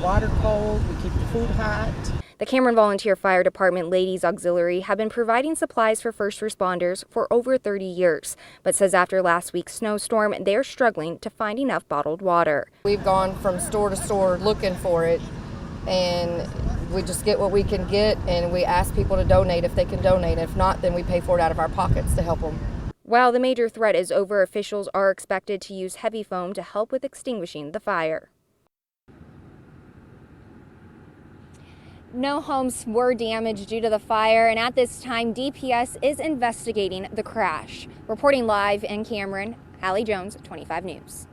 water cold, we keep the food hot. The Cameron Volunteer Fire Department Ladies Auxiliary have been providing supplies for first responders for over 30 years, but says after last week's snowstorm, they're struggling to find enough bottled water. We've gone from store to store looking for it, and we just get what we can get, and we ask people to donate if they can donate. If not, then we pay for it out of our pockets to help them. While the major threat is over, officials are expected to use heavy foam to help with extinguishing the fire. No homes were damaged due to the fire, and at this time, DPS is investigating the crash. Reporting live in Cameron, Hallie Jones, 25 News.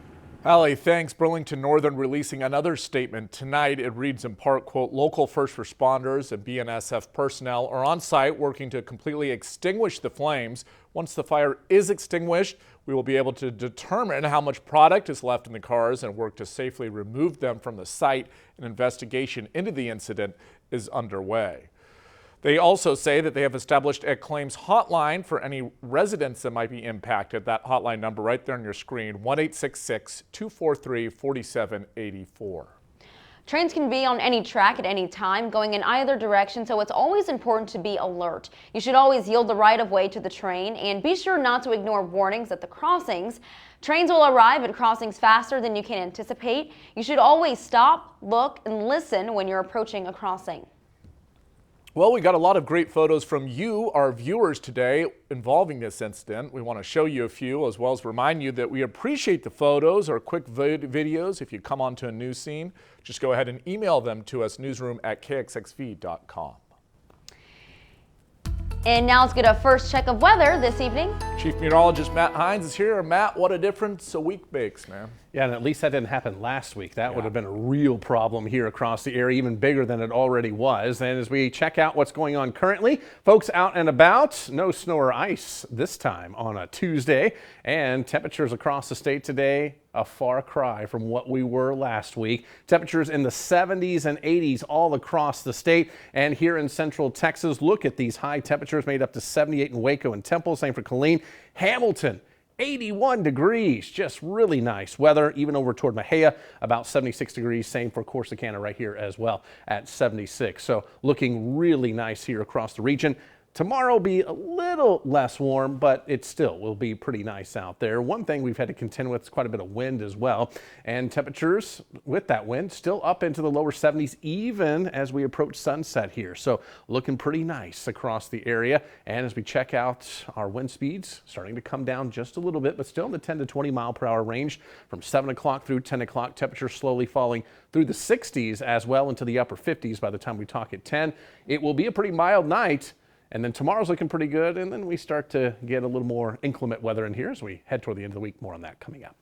Hallie, thanks. Burlington Northern releasing another statement tonight. It reads in part, quote, local first responders and BNSF personnel are on site working to completely extinguish the flames. Once the fire is extinguished, we will be able to determine how much product is left in the cars and work to safely remove them from the site. An investigation into the incident is underway. They also say that they have established a claims hotline for any residents that might be impacted. That hotline number right there on your screen, 1-866-243-4784. Trains can be on any track at any time, going in either direction, so it's always important to be alert. You should always yield the right of way to the train and be sure not to ignore warnings at the crossings. Trains will arrive at crossings faster than you can anticipate. You should always stop, look, and listen when you're approaching a crossing. Well, we got a lot of great photos from you, our viewers, today involving this incident. We want to show you a few, as well as remind you that we appreciate the photos or quick videos. If you come onto a news scene, just go ahead and email them to us, newsroom@kxxv.com. And now let's get a first check of weather this evening. Chief Meteorologist Matt Hines is here. Matt, what a difference a week makes, man. Yeah, and at least that didn't happen last week. That would have been a real problem here across the area, even bigger than it already was. And as we check out what's going on currently, folks out and about, no snow or ice this time on a Tuesday. And temperatures across the state today, a far cry from what we were last week. Temperatures in the 70s and 80s all across the state. And here in central Texas, look at these high temperatures made up to 78 in Waco and Temple, same for Killeen. Hamilton, 81 degrees, just really nice weather. Even over toward Mejia, about 76 degrees. Same for Corsicana right here as well at 76. So looking really nice here across the region. Tomorrow will be a little less warm, but it still will be pretty nice out there. One thing we've had to contend with is quite a bit of wind as well. And temperatures with that wind still up into the lower 70s even as we approach sunset here. So looking pretty nice across the area. And as we check out our wind speeds, starting to come down just a little bit, but still in the 10 to 20 mile per hour range from 7 o'clock through 10 o'clock. Temperatures slowly falling through the 60s as well into the upper 50s by the time we talk at 10. It will be a pretty mild night. And then tomorrow's looking pretty good, and then we start to get a little more inclement weather in here as we head toward the end of the week. More on that coming up.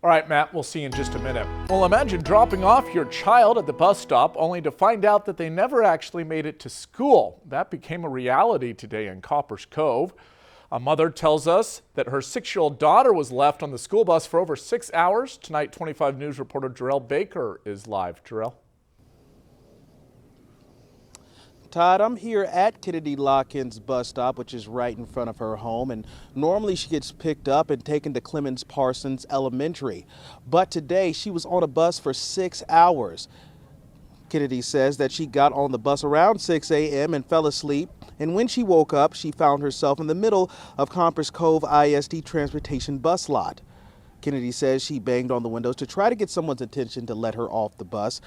All right, Matt, we'll see you in just a minute. Well, imagine dropping off your child at the bus stop only to find out that they never actually made it to school. That became a reality today in Copper's Cove. A mother tells us that her 6-year-old daughter was left on the school bus for over 6 hours. Tonight, 25 News reporter Jarrell Baker is live. Jarrell. Todd, I'm here at Kennedy Locken's bus stop, which is right in front of her home, and normally she gets picked up and taken to Clemens Parsons Elementary. But today she was on a bus for 6 hours. Kennedy says that she got on the bus around 6 a.m. and fell asleep, and when she woke up, she found herself in the middle of Copper's Cove ISD transportation bus lot. Kennedy says she banged on the windows to try to get someone's attention to let her off the bus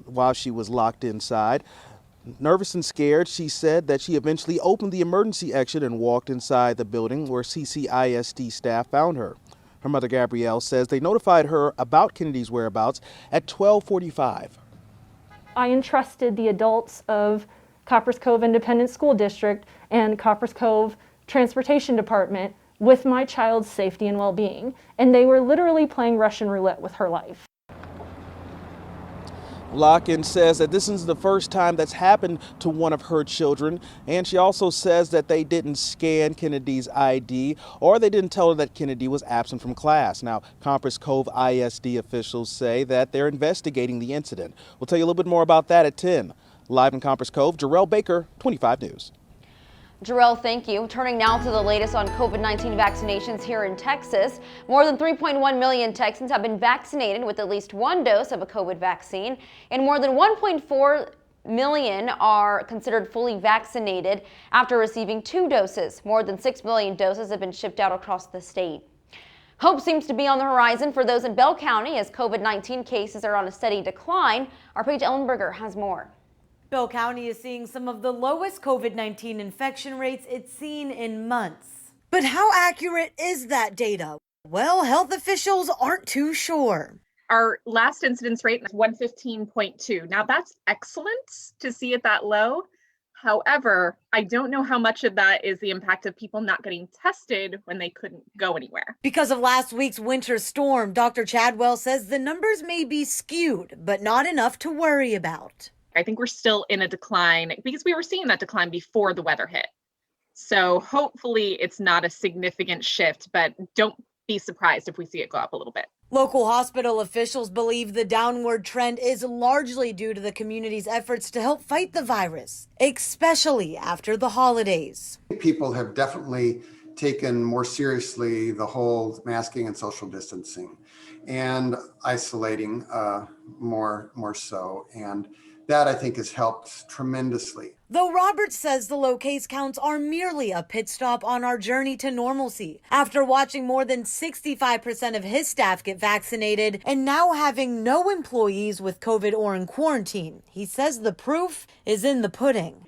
while she was locked inside. Nervous and scared, she said that she eventually opened the emergency exit and walked inside the building where CCISD staff found her. Her mother, Gabrielle, says they notified her about Kennedy's whereabouts at 12:45. I entrusted the adults of Copper's Cove Independent School District and Copper's Cove Transportation Department with my child's safety and well-being, and they were literally playing Russian roulette with her life. Locken says that this is the first time that's happened to one of her children, and she also says that they didn't scan Kennedy's ID or they didn't tell her that Kennedy was absent from class. Now, Copper's Cove ISD officials say that they're investigating the incident. We'll tell you a little bit more about that at 10. Live in Copper's Cove, Jarrell Baker, 25 News. Jarrell, thank you. Turning now to the latest on COVID-19 vaccinations here in Texas. More than 3.1 million Texans have been vaccinated with at least one dose of a COVID vaccine, and more than 1.4 million are considered fully vaccinated after receiving 2 doses. More than 6 million doses have been shipped out across the state. Hope seems to be on the horizon for those in Bell County as COVID-19 cases are on a steady decline. Our Paige Ellenberger has more. Bell County is seeing some of the lowest COVID-19 infection rates it's seen in months. But how accurate is that data? Well, health officials aren't too sure. Our last incidence rate is 115.2. Now that's excellent to see it that low. However, I don't know how much of that is the impact of people not getting tested when they couldn't go anywhere. Because of last week's winter storm, Dr. Chadwell says the numbers may be skewed, but not enough to worry about. I think we're still in a decline because we were seeing that decline before the weather hit. So hopefully it's not a significant shift, but don't be surprised if we see it go up a little bit. Local hospital officials believe the downward trend is largely due to the community's efforts to help fight the virus, especially after the holidays. People have definitely taken more seriously the whole masking and social distancing and isolating more so. And that, I think, has helped tremendously. Though Roberts says the low case counts are merely a pit stop on our journey to normalcy. After watching more than 65% of his staff get vaccinated and now having no employees with COVID or in quarantine, he says the proof is in the pudding.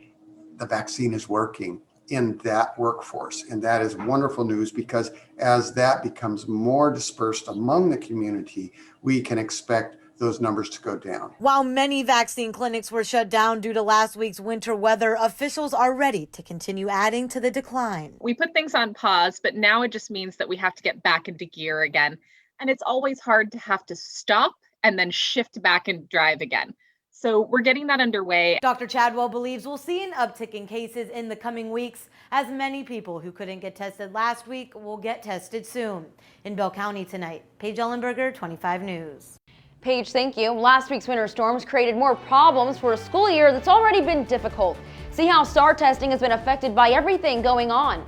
The vaccine is working in that workforce, and that is wonderful news because as that becomes more dispersed among the community, we can expect those numbers to go down. While many vaccine clinics were shut down due to last week's winter weather, officials are ready to continue adding to the decline. We put things on pause, but now it just means that we have to get back into gear again. And it's always hard to have to stop and then shift back and drive again. So we're getting that underway. Dr. Chadwell believes we'll see an uptick in cases in the coming weeks as many people who couldn't get tested last week will get tested soon. In Bell County tonight, Paige Ellenberger, 25 News. Paige, thank you. Last week's winter storms created more problems for a school year that's already been difficult. See how STAAR testing has been affected by everything going on.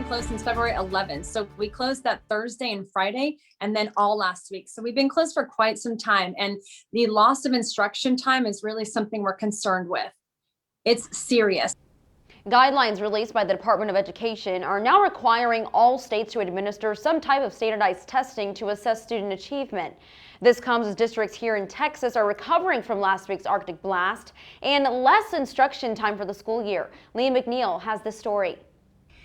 Closed since February 11th. So we closed that Thursday and Friday and then all last week. So we've been closed for quite some time. And the loss of instruction time is really something we're concerned with. It's serious. Guidelines released by the Department of Education are now requiring all states to administer some type of standardized testing to assess student achievement. This comes as districts here in Texas are recovering from last week's Arctic blast and less instruction time for the school year. MCNEIL has this story.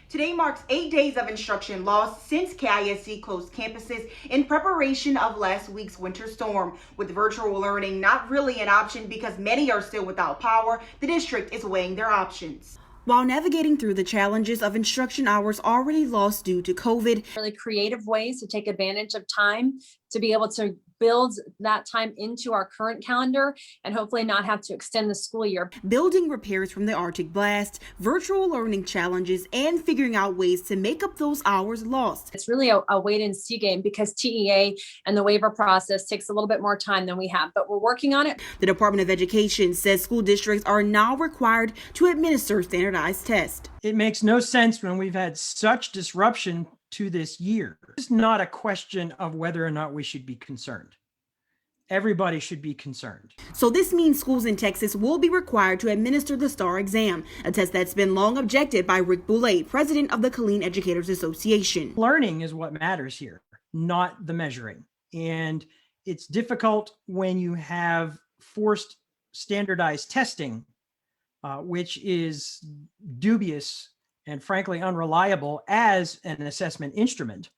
Today marks 8 days of instruction lost since KISD closed campuses in preparation of last week's winter storm. With virtual learning not really an option because many are still without power, the district is weighing their options. While navigating through the challenges of instruction hours already lost due to COVID. Really creative ways to take advantage of time to be able to build that time into our current calendar and hopefully not have to extend the school year. Building repairs from the Arctic blast, virtual learning challenges, and figuring out ways to make up those hours lost. It's really a wait and see game because TEA and the waiver process takes a little bit more time than we have, but we're working on it. The Department of Education says school districts are now required to administer standardized tests. It makes no sense when we've had such disruption to this year. It's not a question of whether or not we should be concerned. Everybody should be concerned. So this means schools in Texas will be required to administer the STAAR exam, a test that's been long objected by Rick Boulay, president of the Colleen Educators Association. Learning is what matters here, not the measuring. And it's difficult when you have forced standardized testing, which is dubious and frankly unreliable as an assessment instrument.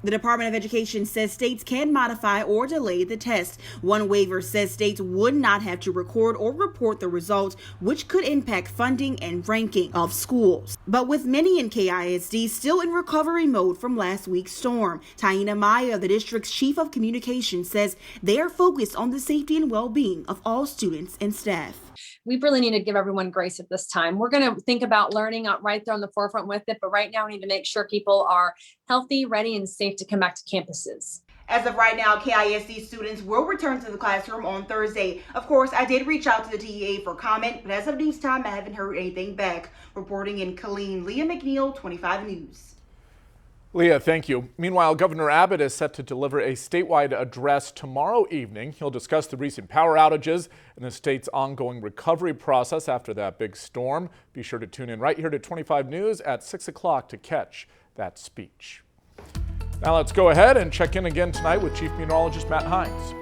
The Department of Education says states can modify or delay the test. One waiver says states would not have to record or report the results, which could impact funding and ranking of schools. But with many in KISD still in recovery mode from last week's storm, Taina Maya, the district's chief of communications, says they are focused on the safety and well-being of all students and staff. We really need to give everyone grace at this time. We're going to think about learning right there on the forefront with it, but right now we need to make sure people are healthy, ready, and safe to come back to campuses. As of right now, KISD students will return to the classroom on Thursday. Of course, I did reach out to the TEA for comment, but as of news time, I haven't heard anything back. Reporting in Killeen, Leah McNeil, 25 News. Leah, thank you. Meanwhile, Governor Abbott is set to deliver a statewide address tomorrow evening. He'll discuss the recent power outages and the state's ongoing recovery process after that big storm. Be sure to tune in right here to 25 News at 6 o'clock to catch that speech. Now let's go ahead and check in again tonight with Chief Meteorologist Matt Hines.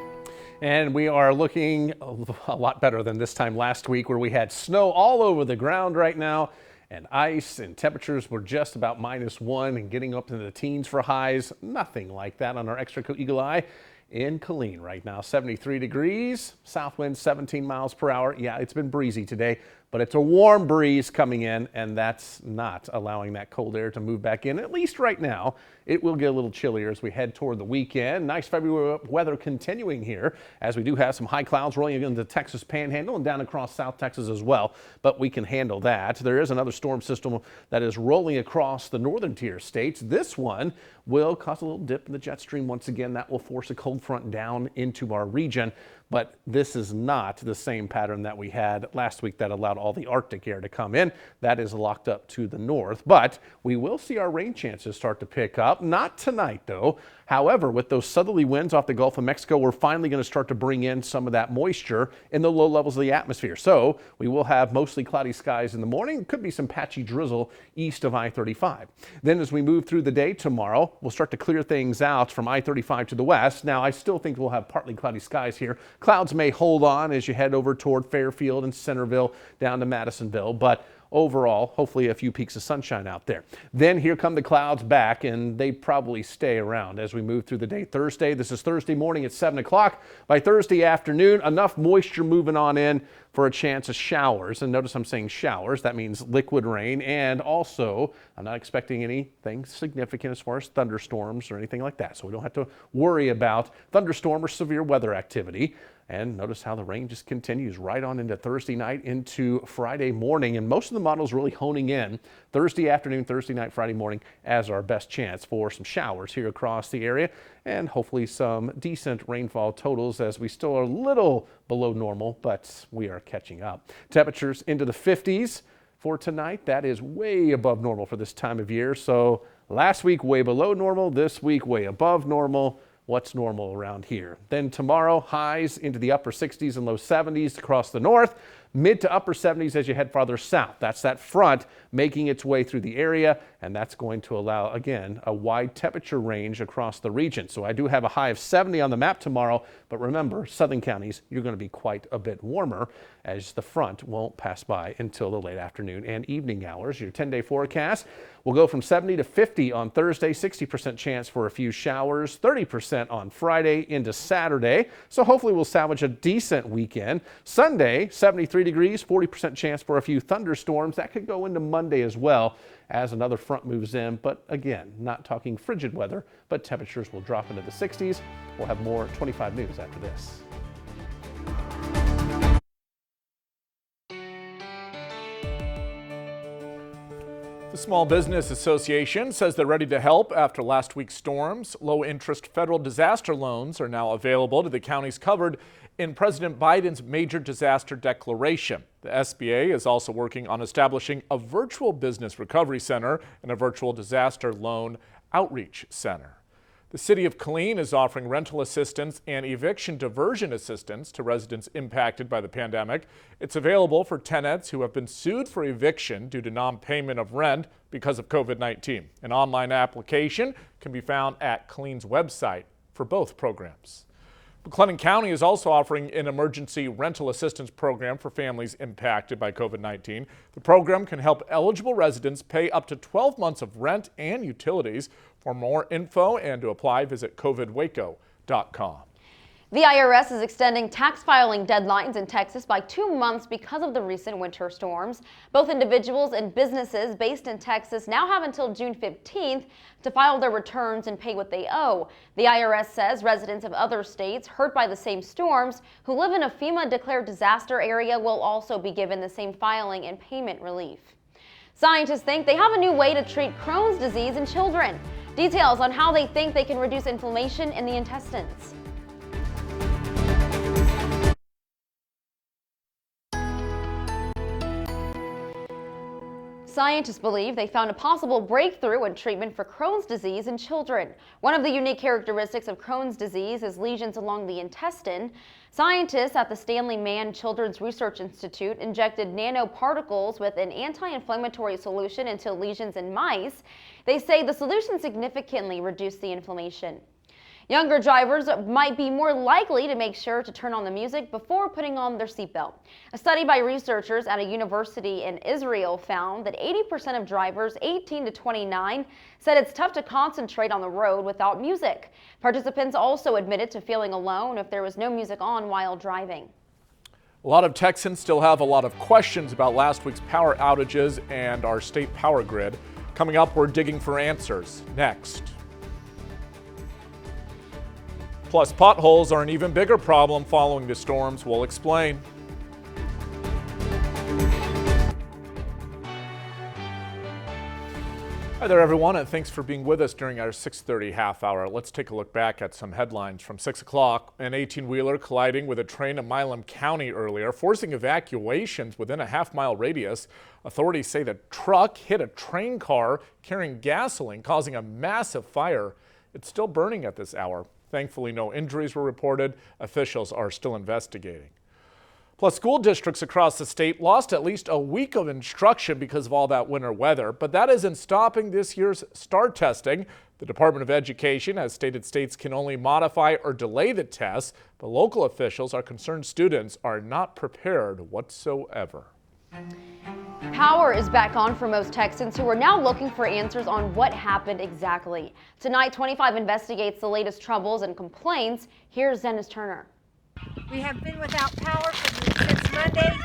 And we are looking a lot better than this time last week, where we had snow all over the ground right now and ice, and temperatures were just about -1 and getting up into the teens for highs. Nothing like that on our Extra Cool Eagle Eye in Killeen right now. 73 degrees, south wind 17 miles per hour. Yeah, it's been breezy today, but it's a warm breeze coming in, and that's not allowing that cold air to move back in, at least right now. It will get a little chillier as we head toward the weekend. Nice February weather continuing here, as we do have some high clouds rolling into the Texas Panhandle and down across South Texas as well, but we can handle that. There is another storm system that is rolling across the northern tier states. This one will cause a little dip in the jet stream once again. That will force a cold front down into our region. But this is not the same pattern that we had last week that allowed all the Arctic air to come in. That is locked up to the north. But we will see our rain chances start to pick up. Not tonight, though. However, with those southerly winds off the Gulf of Mexico, we're finally going to start to bring in some of that moisture in the low levels of the atmosphere. So we will have mostly cloudy skies in the morning. Could be some patchy drizzle east of I-35. Then as we move through the day tomorrow, we'll start to clear things out from I-35 to the west. Now, I still think we'll have partly cloudy skies here. Clouds may hold on as you head over toward Fairfield and Centerville down to Madisonville, but overall, hopefully a few peaks of sunshine out there. Then here come the clouds back, and they probably stay around as we move through the day. Thursday, this is Thursday morning at 7 o'clock. By Thursday afternoon, enough moisture moving on in for a chance of showers. And notice I'm saying showers. That means liquid rain. And also, I'm not expecting anything significant as far as thunderstorms or anything like that. So we don't have to worry about thunderstorm or severe weather activity. And notice how the rain just continues right on into Thursday night into Friday morning. And most of the models really honing in Thursday afternoon, Thursday night, Friday morning as our best chance for some showers here across the area. And hopefully some decent rainfall totals, as we still are a little below normal, but we are catching up. Temperatures into the 50s for tonight. That is way above normal for this time of year. So last week way below normal, this week way above normal. What's normal around here? Then tomorrow, highs into the upper 60s and low 70s across the north, mid to upper 70s as you head farther south. That's that front making its way through the area, and that's going to allow, again, a wide temperature range across the region. So I do have a high of 70 on the map tomorrow, but remember, southern counties, you're going to be quite a bit warmer as the front won't pass by until the late afternoon and evening hours. Your 10-day forecast will go from 70 to 50 on Thursday, 60% chance for a few showers, 30% on Friday into Saturday. So hopefully we'll salvage a decent weekend. Sunday, 73 degrees, 40% chance for a few thunderstorms. That could go into Monday as well as another front moves in. But again, not talking frigid weather, but temperatures will drop into the 60s. We'll have more 25 News after this. The Small Business Association says they're ready to help after last week's storms. Low-interest federal disaster loans are now available to the counties covered in President Biden's major disaster declaration. The SBA is also working on establishing a virtual business recovery center and a virtual disaster loan outreach center. The city of Killeen is offering rental assistance and eviction diversion assistance to residents impacted by the pandemic. It's available for tenants who have been sued for eviction due to non-payment of rent because of COVID-19. An online application can be found at Killeen's website for both programs. McLennan County is also offering an emergency rental assistance program for families impacted by COVID-19. The program can help eligible residents pay up to 12 months of rent and utilities. For more info and to apply, visit covidwaco.com. The IRS is extending tax filing deadlines in Texas by 2 months because of the recent winter storms. Both individuals and businesses based in Texas now have until June 15th to file their returns and pay what they owe. The IRS says residents of other states hurt by the same storms who live in a FEMA-declared disaster area will also be given the same filing and payment relief. Scientists think they have a new way to treat Crohn's disease in children. Details on how they think they can reduce inflammation in the intestines. Scientists believe they found a possible breakthrough in treatment for Crohn's disease in children. One of the unique characteristics of Crohn's disease is lesions along the intestine. Scientists at the Stanley Mann Children's Research Institute injected nanoparticles with an anti-inflammatory solution into lesions in mice. They say the solution significantly reduced the inflammation. Younger drivers might be more likely to make sure to turn on the music before putting on their seatbelt. A study by researchers at a university in Israel found that 80% of drivers 18 to 29 said it's tough to concentrate on the road without music. Participants also admitted to feeling alone if there was no music on while driving. A lot of Texans still have a lot of questions about last week's power outages and our state power grid. Coming up, we're digging for answers. Next. Plus, potholes are an even bigger problem following the storms. We'll explain. Hi there, everyone, and thanks for being with us during our 6:30 half hour. Let's take a look back at some headlines from 6 o'clock. An 18-wheeler colliding with a train in Milam County earlier, forcing evacuations within a half-mile radius. Authorities say the truck hit a train car carrying gasoline, causing a massive fire. It's still burning at this hour. Thankfully, no injuries were reported. Officials are still investigating. Plus, school districts across the state lost at least a week of instruction because of all that winter weather, but that isn't stopping this year's STAAR testing. The Department of Education has stated states can only modify or delay the tests, but local officials are concerned students are not prepared whatsoever. Power is back on for most Texans who are now looking for answers on what happened exactly. Tonight, 25 investigates the latest troubles and complaints. Here's Dennis Turner. We have been without power since Monday,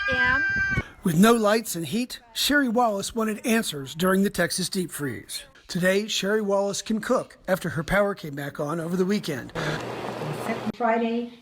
3 a.m. With no lights and heat, Sherry Wallace wanted answers during the Texas deep freeze. Today, Sherry Wallace can cook after her power came back on over the weekend. Friday,